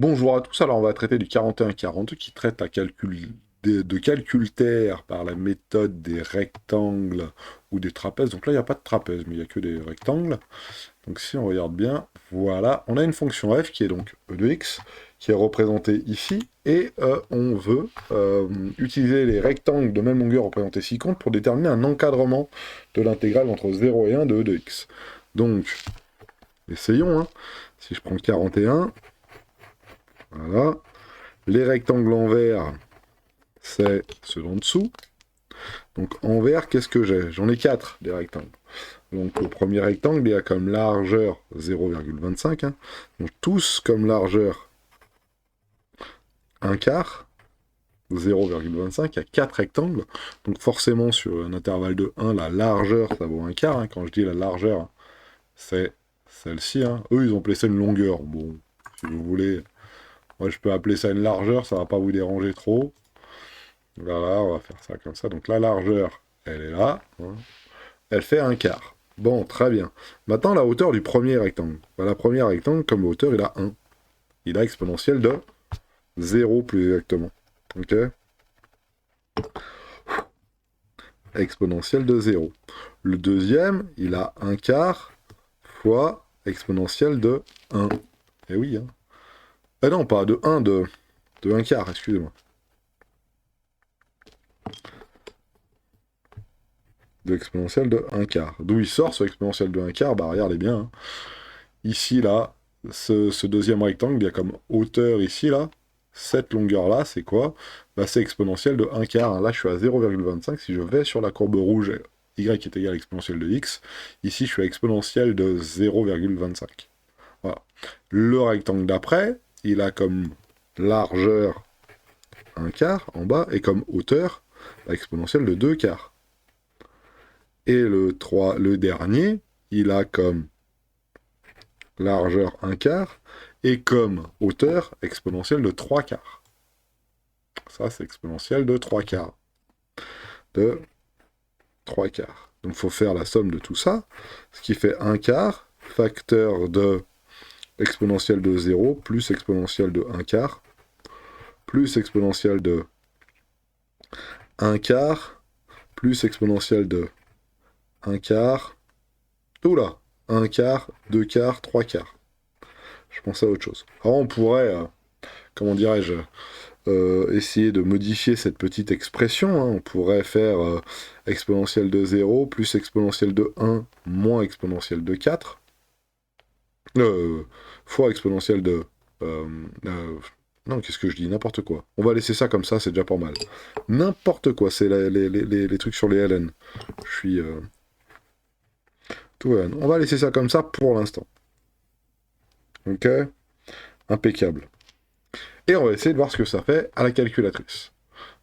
Bonjour à tous, alors on va traiter du 41-42 qui traite de calcul terre par la méthode des rectangles ou des trapèzes. Donc là, il n'y a pas de trapèze, mais il n'y a que des rectangles. Donc si on regarde bien, voilà, on a une fonction f qui est donc e de x, qui est représentée ici, et on veut utiliser les rectangles de même longueur représentés ci-contre pour déterminer un encadrement de l'intégrale entre 0 et 1 de e de x. Donc, essayons, hein. Si je prends 41, voilà. Les rectangles en vert, c'est ceux d'en dessous. Donc en vert, qu'est-ce que j'ai? J'en ai 4 des rectangles. Donc le premier rectangle, il a comme largeur 0,25. Hein. Donc tous comme largeur 1 quart. 0,25, il y a 4 rectangles. Donc forcément, sur un intervalle de 1, la largeur, ça vaut 1 quart. Hein. Quand je dis la largeur, c'est celle-ci. Hein. Eux, ils ont appelé ça une longueur. Bon, si vous voulez, moi je peux appeler ça une largeur, ça va pas vous déranger trop. Voilà, on va faire ça comme ça. Donc la largeur, elle est là. Hein. Elle fait 1 quart. Bon, très bien. Maintenant, la hauteur du premier rectangle. Ben, la première rectangle, comme hauteur, il a 1. Il a exponentielle de 0 plus exactement. Ok? Exponentielle de 0. Le deuxième, il a 1 quart fois exponentielle de 1. Eh oui, hein. Ah non, pas de 1, de 1 quart, excusez-moi. De exponentielle de 1 quart. D'où il sort ce exponentielle de 1 quart? Bah regardez bien. Hein. Ici, là, ce deuxième rectangle, il y a comme hauteur ici, là. Cette longueur-là, c'est quoi? Bah, c'est exponentielle de 1 quart. Hein. Là, je suis à 0,25. Si je vais sur la courbe rouge, y est égal à exponentielle de x. Ici, je suis à exponentielle de 0,25. Voilà. Le rectangle d'après, il a comme largeur 1 quart en bas et comme hauteur exponentielle de 2 quarts. Et le dernier, il a comme largeur 1 quart, et comme hauteur exponentielle de 3 quarts. Ça, c'est exponentielle de 3 quarts. De 3 quarts. Donc, il faut faire la somme de tout ça, ce qui fait 1 quart, facteur de exponentielle de 0, plus exponentielle de 1 quart, plus exponentielle de 1 quart, plus exponentielle de 1 quart, oula, 1 quart, 2 quarts, 3 quarts. Je pense à autre chose. Alors, on pourrait, comment dirais-je, essayer de modifier cette petite expression. Hein. On pourrait faire exponentielle de 0 plus exponentielle de 1 moins exponentielle de 4 fois exponentielle de... euh, euh, non, qu'est-ce que je dis? N'importe quoi. On va laisser ça comme ça, c'est déjà pas mal. N'importe quoi, c'est les trucs sur les LN. Je suis... tout LN. On va laisser ça comme ça pour l'instant. Ok? Impeccable. Et on va essayer de voir ce que ça fait à la calculatrice.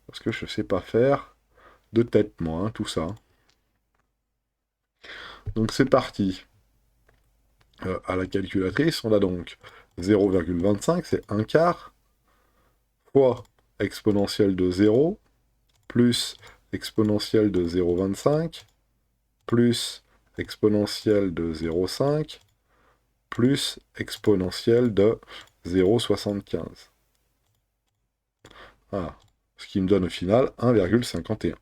Parce que je sais pas faire de tête, moi, hein, tout ça. Donc c'est parti. À la calculatrice, on a donc 0,25, c'est 1 quart, fois exponentielle de 0, plus exponentielle de 0,25, plus exponentielle de 0,5, plus exponentielle de 0,75. Voilà. Ce qui me donne au final 1,51.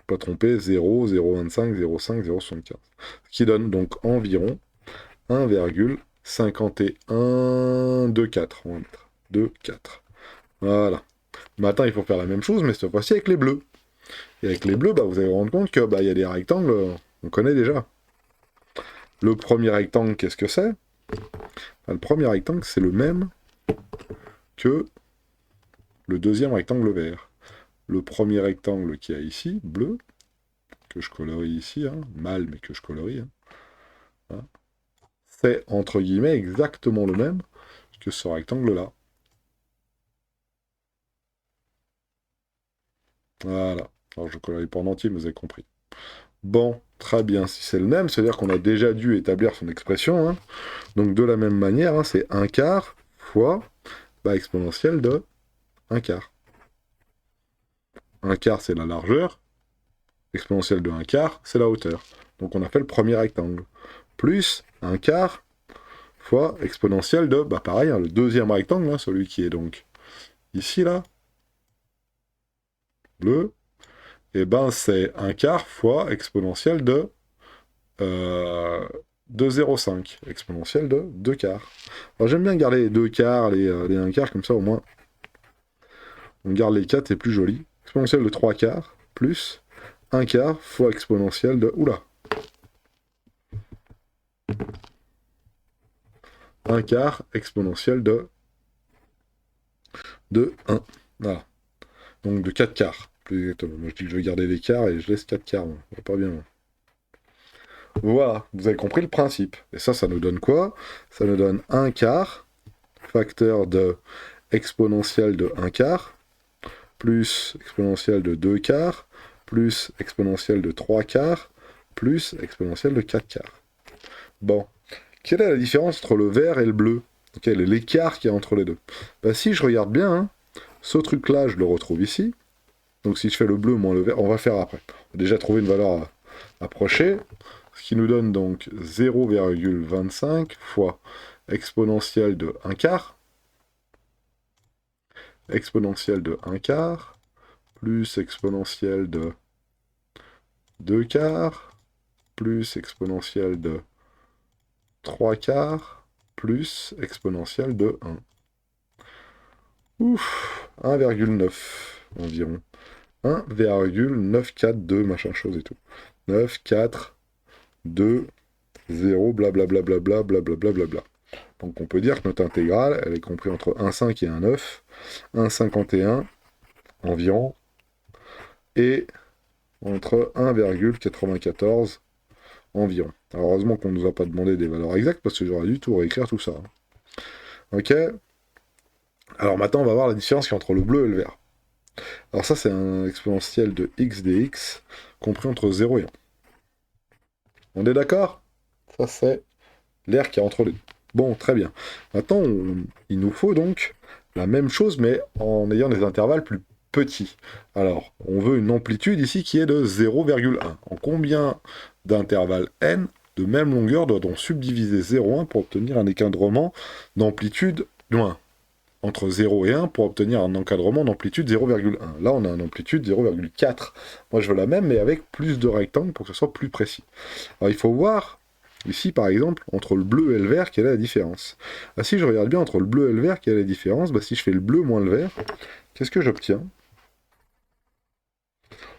Pas tromper, 0, 0,25, 0,5, 0,75. Ce qui donne donc environ 1,5124. On va mettre 2, 4. Voilà. Maintenant, il faut faire la même chose, mais cette fois-ci avec les bleus. Et avec les bleus, bah, vous allez vous rendre compte que bah, y a des rectangles, on connaît déjà. Le premier rectangle, qu'est-ce que c'est? Le premier rectangle, c'est le même que le deuxième rectangle vert. Le premier rectangle qu'il y a ici, bleu, que je colorie ici, hein, mal, mais que je colorie, hein, voilà, c'est entre guillemets exactement le même que ce rectangle-là. Voilà. Alors je colorie pas en entier, mais vous avez compris. Bon, très bien. Si c'est le même, c'est-à-dire qu'on a déjà dû établir son expression. Hein. Donc de la même manière, hein, c'est 1 quart fois exponentielle de 1 quart. 1 quart, c'est la largeur. Exponentielle de 1 quart, c'est la hauteur. Donc on a fait le premier rectangle. Plus 1 quart fois exponentielle de, bah pareil, hein, le deuxième rectangle, hein, celui qui est donc ici, là, bleu, et ben c'est 1/4 fois exponentielle de 0,5, exponentielle de 2/4. Alors j'aime bien garder les 2/4, les 1/4, comme ça au moins on garde les 4, c'est plus joli. Exponentielle de 3/4 plus 1/4 fois exponentielle de... Oula, 1/4 exponentielle de 1. Voilà. Donc de 4/4. Plus exactement. Moi je dis que je vais garder les quarts et je laisse 4/4. Moi. Pas bien. Moi. Voilà, vous avez compris le principe. Et ça nous donne quoi? Ça nous donne 1/4 facteur de exponentielle de 1/4 plus exponentielle de 2/4 plus exponentielle de 3/4 plus exponentielle de 4/4. Bon, quelle est la différence entre le vert et le bleu? Quel est l'écart qu'il y a entre les deux? Bah, si je regarde bien, hein, ce truc-là, je le retrouve ici. Donc si je fais le bleu moins le vert, on va faire après. On a déjà trouvé une valeur approchée, ce qui nous donne donc 0,25 fois exponentielle de 1/4, exponentielle de 1/4, plus exponentielle de 2/4, plus exponentielle de 3/4, plus exponentielle de 1. Ouf, 1,9 environ. 1,942 machin chose et tout. 9, 4, 2, 0, blablabla, blablabla. Donc on peut dire que notre intégrale, elle est comprise entre 1,5 et 1,9, 1,51 environ, et entre 1,94 environ. Alors heureusement qu'on ne nous a pas demandé des valeurs exactes, parce que j'aurais dû tout réécrire tout ça. Ok. Alors maintenant, on va voir la différence qu'il y a entre le bleu et le vert. Alors ça, c'est un exponentiel de x dx, compris entre 0 et 1. On est d'accord? Ça, c'est l'air qui est entre les deux. Bon, très bien. Maintenant, il nous faut donc la même chose, mais en ayant des intervalles plus petits. Alors, on veut une amplitude ici qui est de 0,1. En combien d'intervalles n de même longueur doit-on subdiviser 0,1 pour obtenir un encadrement d'amplitude loin entre 0 et 1 pour obtenir un encadrement d'amplitude 0,1. Là, on a une amplitude 0,4. Moi, je veux la même, mais avec plus de rectangles pour que ce soit plus précis. Alors, il faut voir, ici, par exemple, entre le bleu et le vert, quelle est la différence. Ah, si je regarde bien entre le bleu et le vert, quelle est la différence? Bah, si je fais le bleu moins le vert, qu'est-ce que j'obtiens?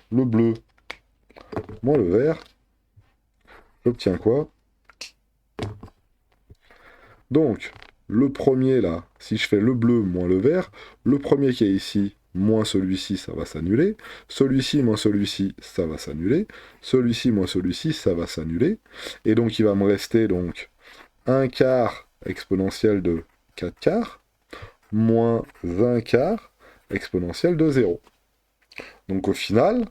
Le bleu moins le vert, j'obtiens quoi? Donc, le premier, là, si je fais le bleu moins le vert, le premier qui est ici, moins celui-ci, ça va s'annuler. Celui-ci moins celui-ci, ça va s'annuler. Celui-ci moins celui-ci, ça va s'annuler. Et donc, il va me rester donc 1/4 exponentielle de 4/4, moins 1/4 exponentielle de 0. Donc, au final,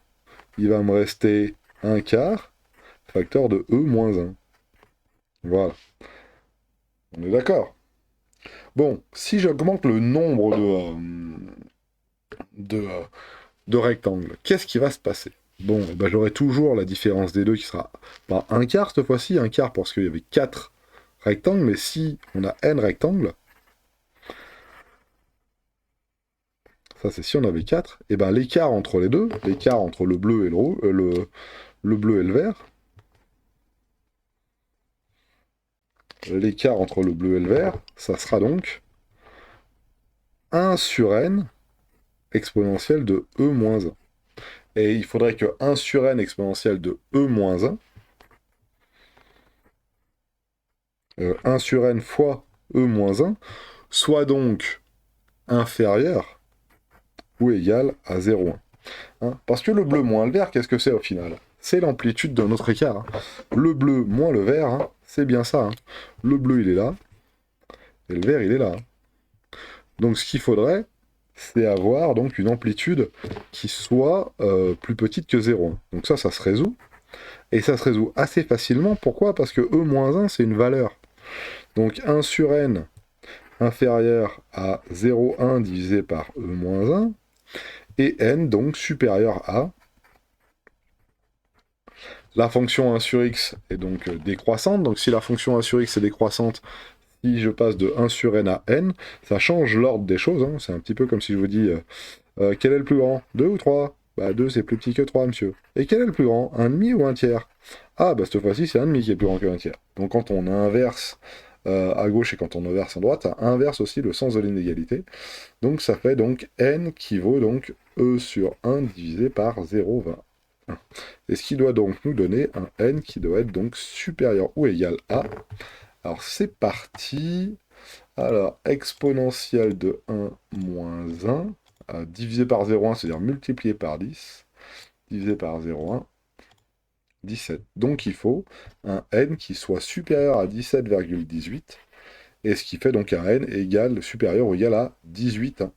il va me rester 1/4 facteur de e moins 1. Voilà. On est d'accord? Bon, si j'augmente le nombre de rectangles, qu'est-ce qui va se passer? Bon, eh ben, j'aurai toujours la différence des deux qui sera pas 1/4 cette fois-ci, 1/4 parce qu'il y avait 4 rectangles, mais si on a n rectangles, ça c'est si on avait 4, et ben l'écart entre les deux, l'écart entre le bleu et le bleu et le vert, l'écart entre le bleu et le vert, ça sera donc 1 sur n exponentielle de e moins 1. Et il faudrait que 1 sur n exponentielle de e moins 1, 1 sur n fois e moins 1, soit donc inférieur ou égal à 0,1. Hein, parce que le bleu moins le vert, qu'est-ce que c'est au final? C'est l'amplitude de notre écart. Hein. Le bleu moins le vert, hein, c'est bien ça. Hein. Le bleu, il est là, et le vert, il est là. Hein. Donc ce qu'il faudrait, c'est avoir donc une amplitude qui soit plus petite que 0,1. Donc ça se résout. Et ça se résout assez facilement. Pourquoi? Parce que e-1, c'est une valeur. Donc 1 sur n inférieur à 0,1 divisé par e-1, et n donc supérieur à la fonction 1 sur x est donc décroissante. Donc si la fonction 1 sur x est décroissante, Si je passe de 1 sur n à n, ça change l'ordre des choses, hein. C'est un petit peu comme si je vous dis, quel est le plus grand? 2 ou 3? Bah 2 c'est plus petit que 3, monsieur. Et quel est le plus grand? Un demi ou un tiers? Ah bah cette fois-ci c'est un demi qui est plus grand qu'un tiers. Donc quand on inverse à gauche et quand on inverse à droite, ça inverse aussi le sens de l'inégalité. Donc ça fait donc n qui vaut donc e sur 1 divisé par 0,21. Et ce qui doit donc nous donner un n qui doit être donc supérieur ou égal à... Alors c'est parti. Alors, exponentielle de 1 moins 1, divisé par 0,1, c'est-à-dire multiplié par 10, divisé par 0,1, 17. Donc il faut un n qui soit supérieur à 17,18, et ce qui fait donc un n égal, supérieur ou égal à 18. Hein.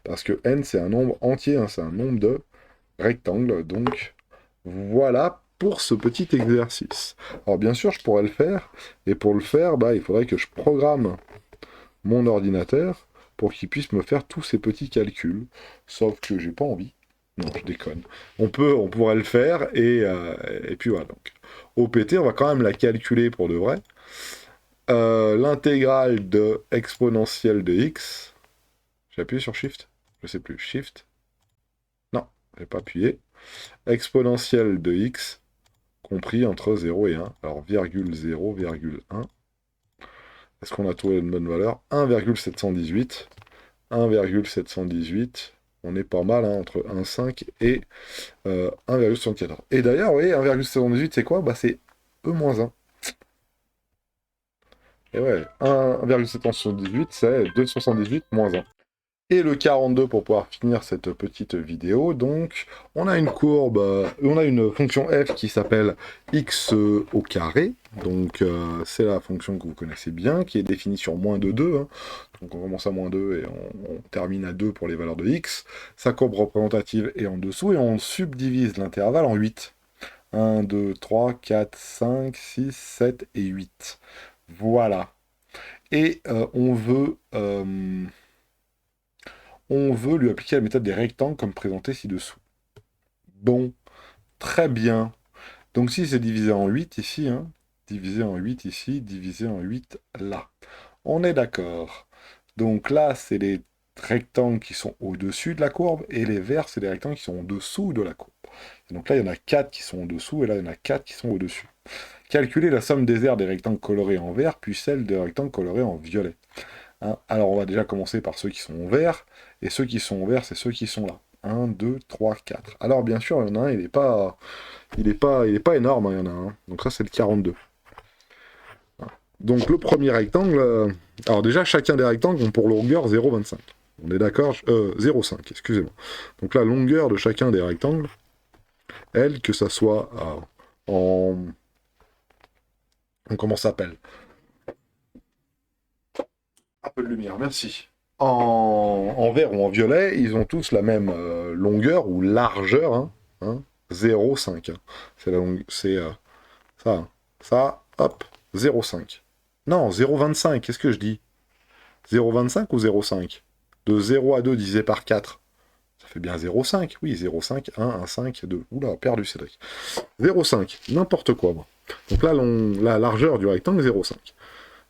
Parce que n, c'est un nombre entier, hein, c'est un nombre de rectangles. Donc voilà pour ce petit exercice. Alors bien sûr, je pourrais le faire, et pour le faire, bah, il faudrait que je programme mon ordinateur pour qu'il puisse me faire tous ces petits calculs. Sauf que j'ai pas envie. Non, je déconne. On pourrait le faire et puis voilà. Donc, OPT, on va quand même la calculer pour de vrai. L'intégrale de exponentielle de x. J'ai appuyé sur Shift? Je sais plus. Shift? Non, j'ai pas appuyé. Exponentielle de x compris entre 0 et 1. Alors, virgule 0, virgule 1. Est-ce qu'on a trouvé une bonne valeur? 1,718. 1,718. On est pas mal, hein, entre 1,5 et 1,74. Et d'ailleurs, oui, 1,718, c'est quoi? Bah, c'est E-1. Et ouais, 1,718, c'est 2,78 moins 1. Et le 42 pour pouvoir finir cette petite vidéo. Donc, on a une courbe, on a une fonction f qui s'appelle x au carré. Donc, c'est la fonction que vous connaissez bien, qui est définie sur moins de 2. Hein. Donc, on commence à moins 2 et on termine à 2 pour les valeurs de x. Sa courbe représentative est en dessous et on subdivise l'intervalle en 8. 1, 2, 3, 4, 5, 6, 7 et 8. Voilà. Et on veut lui appliquer la méthode des rectangles comme présenté ci-dessous. Bon, très bien. Donc si c'est divisé en 8 ici, hein, divisé en 8 ici, divisé en 8 là. On est d'accord. Donc là, c'est les rectangles qui sont au-dessus de la courbe, et les verts, c'est les rectangles qui sont au-dessous de la courbe. Et donc là, il y en a 4 qui sont au-dessous, et là, il y en a 4 qui sont au-dessus. Calculer la somme des aires des rectangles colorés en vert, puis celle des rectangles colorés en violet. Hein, alors on va déjà commencer par ceux qui sont en vert, et ceux qui sont en vert, c'est ceux qui sont là. 1, 2, 3, 4. Alors bien sûr, il y en a un, il est pas énorme, hein, il y en a un. Donc ça, c'est le 42. Donc le premier rectangle, alors déjà, chacun des rectangles ont pour longueur 0,25. On est d'accord? 0,5, excusez-moi. Donc la longueur de chacun des rectangles, elle, que ça soit en... Comment ça s'appelle? Un peu de lumière, merci. En vert ou en violet, ils ont tous la même longueur ou largeur, hein, 0,5. Hein. C'est ça, hein. Ça, hop, 0,5. Non, 0,25, qu'est-ce que je dis? 0,25 ou 0,5? De 0 à 2 divisé par 4, ça fait bien 0,5. Oui, 0,5, 1, 1, 5, 2. Oula, perdu Cédric. 0,5, n'importe quoi, moi. Donc là, la largeur du rectangle, 0,5.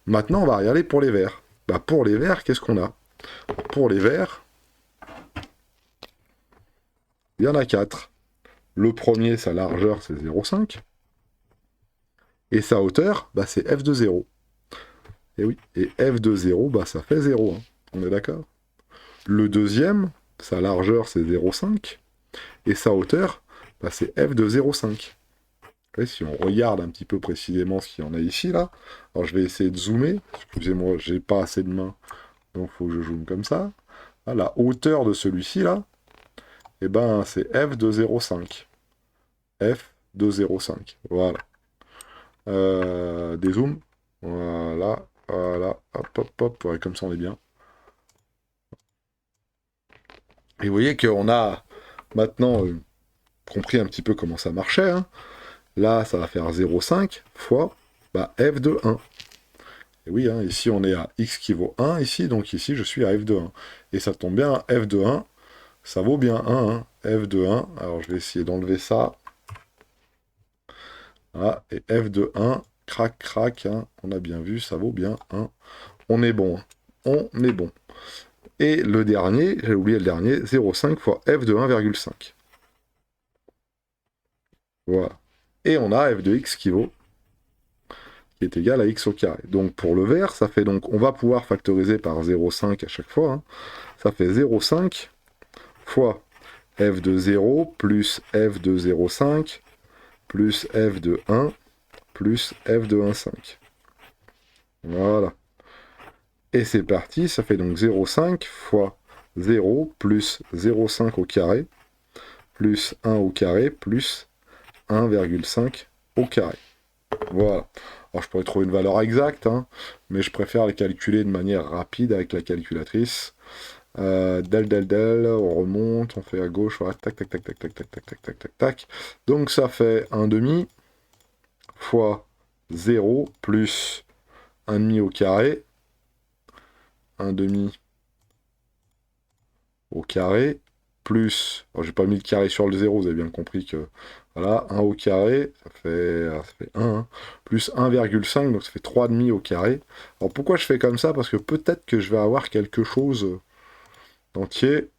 Maintenant, on va regarder pour les verts. Bah, pour les verts, qu'est-ce qu'on a? Pour les verts, il y en a 4. Le premier, sa largeur, c'est 0,5. Et sa hauteur, bah, c'est f de 0. Et oui, et f de 0, bah, ça fait 0. Hein. On est d'accord? Le deuxième, sa largeur, c'est 0,5. Et sa hauteur, bah, c'est f de 0,5. Si on regarde un petit peu précisément ce qu'il y en a ici, là, alors je vais essayer de zoomer. Excusez-moi, j'ai pas assez de mains, donc il faut que je zoome comme ça. Ah, la hauteur de celui-ci, là, eh ben, c'est f de 0,5. F de 0,5. Voilà. Des zooms. Voilà. Voilà. Hop, hop, hop. Ouais, comme ça, on est bien. Et vous voyez qu'on a maintenant compris un petit peu comment ça marchait. Hein. Là, ça va faire 0,5 fois bah, f de 1. Et oui, hein, ici, on est à x qui vaut 1, ici, donc ici, je suis à f de 1. Et ça tombe bien, f de 1, ça vaut bien 1, hein, f de 1. Alors, je vais essayer d'enlever ça. Voilà, et f de 1, crac, crac, hein. On a bien vu, ça vaut bien 1. On est bon, hein. On est bon. Et le dernier, j'ai oublié le dernier, 0,5 fois f de 1,5. Voilà. Et on a f de x qui est égal à x au carré. Donc pour le vert, ça fait donc, on va pouvoir factoriser par 0,5 à chaque fois, hein. Ça fait 0,5 fois f de 0 plus f de 0,5 plus f de 1 plus f de 1,5. Voilà. Et c'est parti, ça fait donc 0,5 fois 0 plus 0,5 au carré plus 1 au carré plus 1,5 au carré. Voilà. Alors je pourrais trouver une valeur exacte, hein, mais je préfère les calculer de manière rapide avec la calculatrice. Del, on remonte, on fait à gauche, voilà, tac, tac, tac, tac, tac, tac, tac, tac, tac, tac, tac. Donc ça fait 1 demi fois 0 plus 1 demi au carré. 1 demi au carré, plus, alors j'ai pas mis le carré sur le 0, vous avez bien compris que, voilà, 1 au carré, ça fait 1, hein, plus 1,5, donc ça fait 3,5 au carré. Alors pourquoi je fais comme ça? Parce que peut-être que je vais avoir quelque chose d'entier.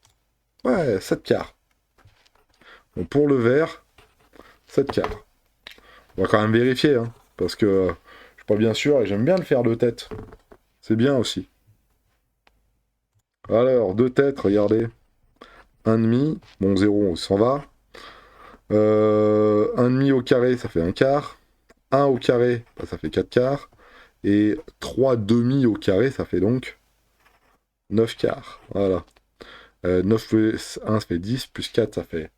Ouais, 7 quarts. Bon, pour le vert, 7 quarts. On va quand même vérifier, hein, parce que je suis pas bien sûr, et j'aime bien le faire de tête. C'est bien aussi. Alors, de tête, regardez. 1,5, bon 0, on s'en va. 1,5 au carré, ça fait 1 quart. 1 au carré, bah, ça fait 4 quarts. Et 3 demi au carré, ça fait donc 9 quarts. Voilà. 9 plus 1, ça fait 10, plus 4, ça fait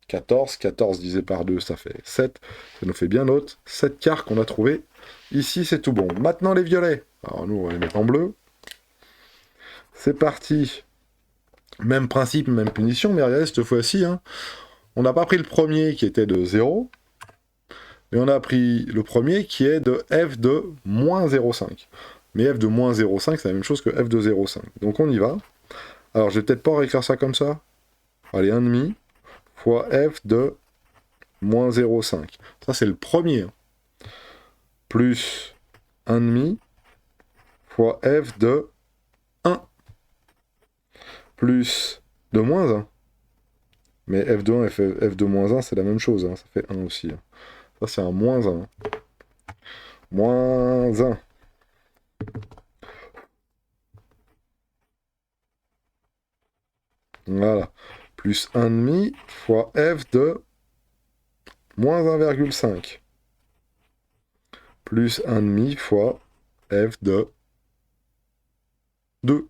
14. 14 divisé par 2, ça fait 7. Ça nous fait bien notre 7 quarts qu'on a trouvé. Ici, c'est tout bon. Maintenant, les violets. Alors, nous, on va les mettre en bleu. C'est parti. Même principe, même punition, mais regardez, cette fois-ci, hein, on n'a pas pris le premier qui était de 0. Et on a pris le premier qui est de f de moins 0,5. Mais f de moins 0,5, c'est la même chose que f de 0,5. Donc on y va. Alors je vais peut-être pas réécrire ça comme ça. Allez, 1,5 fois f de moins 0,5. Ça c'est le premier. Plus 1,5 fois f de 1. Plus de moins 1. Mais f de 1 et f de moins 1, c'est la même chose. Hein. Ça fait 1 aussi. Hein. Ça c'est un moins 1. Moins 1. Voilà. Plus 1,5 fois f de moins 1,5. Plus 1,5 fois f de 2.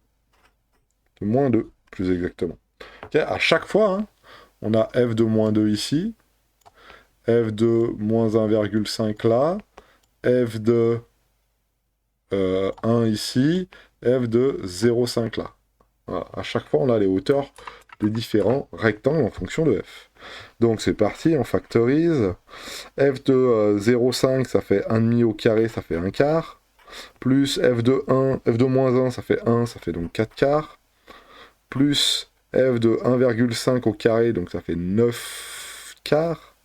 De moins 2, plus exactement. Okay, à chaque fois, hein, on a f de moins 2 ici, f de moins 1,5 là, f de 1 ici, f de 0,5 là. Voilà. À chaque fois, on a les hauteurs des différents rectangles en fonction de f. Donc c'est parti, on factorise. F de 0,5, ça fait 1,5 au carré, ça fait 1 quart. Plus f de 1, f de moins 1, ça fait 1, ça fait donc 4 quarts. Plus f de 1,5 au carré, donc ça fait 9 quarts.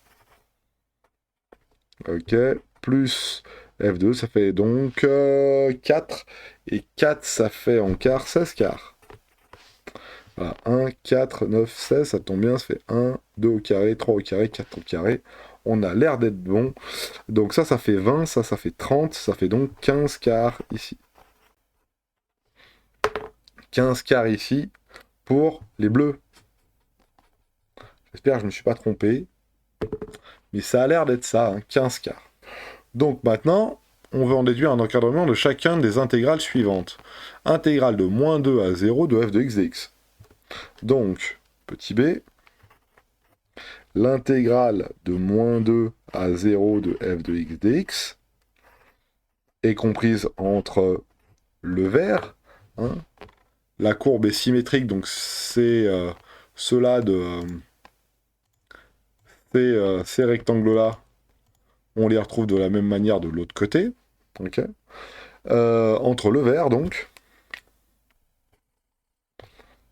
Ok. Plus f2, ça fait donc 4. Et 4, ça fait en quart 16 quarts. Voilà, 1, 4, 9, 16, ça tombe bien, ça fait 1, 2 au carré, 3 au carré, 4 au carré. On a l'air d'être bon. Donc ça fait 20, ça fait 30, ça fait donc 15 quarts ici. 15 quarts ici pour les bleus. J'espère que je ne me suis pas trompé. Mais ça a l'air d'être ça, hein, 15 quarts. Donc maintenant, on veut en déduire un encadrement de chacun des intégrales suivantes. Intégrale de moins 2 à 0 de f de x dx. Donc, petit b, l'intégrale de moins 2 à 0 de f de x dx est comprise entre le vert, hein, la courbe est symétrique, donc c'est ceux-là de ces rectangles-là, on les retrouve de la même manière de l'autre côté. Ok. Entre le vert, donc,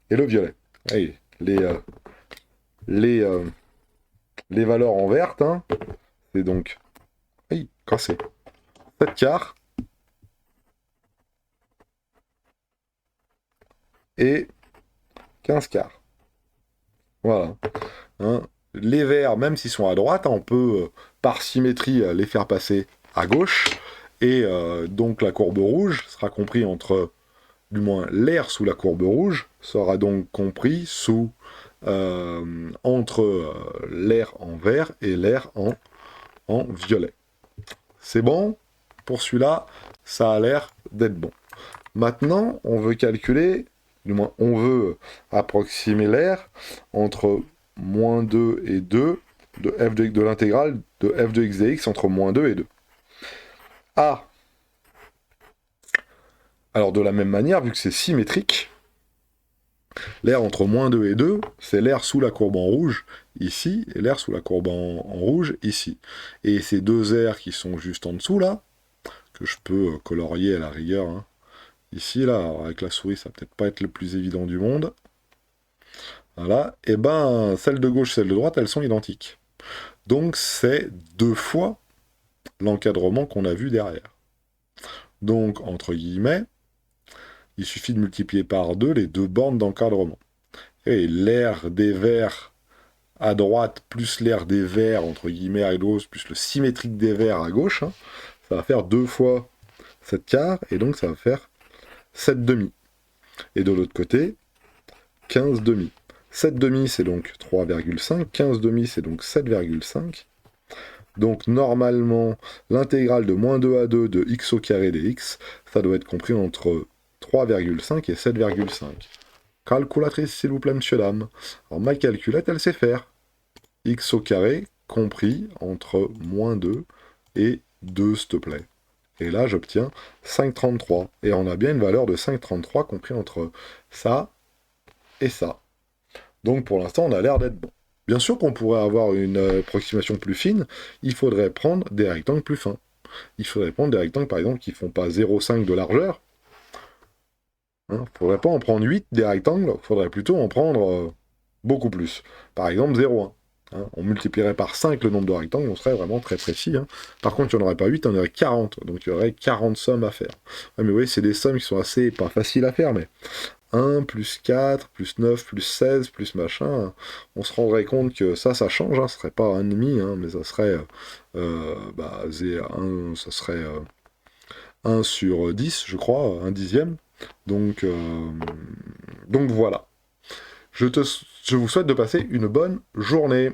et le violet. Allez, les valeurs en verte, hein, c'est donc... Aïe, cassé. 7 quarts et 15 quarts. Voilà. Hein. Les verts, même s'ils sont à droite, hein, on peut, par symétrie, les faire passer à gauche. Et donc la courbe rouge sera compris entre, du moins l'air sous la courbe rouge, sera donc compris sous entre l'air en vert et l'air en violet. C'est bon? Pour celui-là, ça a l'air d'être bon. Maintenant, on veut calculer, du moins on veut approximer l'air entre moins 2 et 2 de l'intégrale de f de x dx entre moins 2 et 2. Ah! Alors de la même manière, vu que c'est symétrique, l'air entre moins 2 et 2, c'est l'air sous la courbe en rouge, ici, et l'air sous la courbe en rouge, ici. Et ces deux airs qui sont juste en dessous, là, que je peux colorier à la rigueur, hein, ici, là, alors avec la souris, ça va peut-être pas être le plus évident du monde. Voilà, et ben, celle de gauche et celle de droite, elles sont identiques. Donc c'est 2 fois l'encadrement qu'on a vu derrière. Donc, entre guillemets, il suffit de multiplier par 2 les deux bornes d'encadrement. Et l'air des verts à droite plus l'air des verts, entre guillemets, à gauche, plus le symétrique des verts à gauche, hein, ça va faire 2 fois 7 quarts, et donc ça va faire 7 demi. Et de l'autre côté, 15 demi. 7 demi, c'est donc 3,5. 15 demi, c'est donc 7,5. Donc normalement, l'intégrale de moins 2 à 2 de x au carré dx, ça doit être compris entre 3,5 et 7,5. Calculatrice, s'il vous plaît, monsieur, dame. Alors ma calculette, elle sait faire. X au carré compris entre moins 2 et 2, s'il te plaît. Et là, j'obtiens 5,33. Et on a bien une valeur de 5,33 compris entre ça et ça. Donc pour l'instant, on a l'air d'être bon. Bien sûr qu'on pourrait avoir une approximation plus fine, il faudrait prendre des rectangles plus fins. Il faudrait prendre des rectangles, par exemple, qui ne font pas 0,5 de largeur. Il ne faudrait pas en prendre 8 des rectangles, il faudrait plutôt en prendre beaucoup plus. Par exemple, 0,1. Hein, on multiplierait par 5 le nombre de rectangles, on serait vraiment très précis. Hein. Par contre, il n'y en aurait pas 8, il y en aurait 40. Donc il y aurait 40 sommes à faire. Ouais, mais vous voyez, c'est des sommes qui sont assez, pas faciles à faire, mais 1, plus 4, plus 9, plus 16, plus machin, on se rendrait compte que ça change, hein, ce serait pas 1,5, hein, mais ça serait, ça serait 1 sur 10, je crois, 1 dixième. Donc voilà. Je vous souhaite de passer une bonne journée.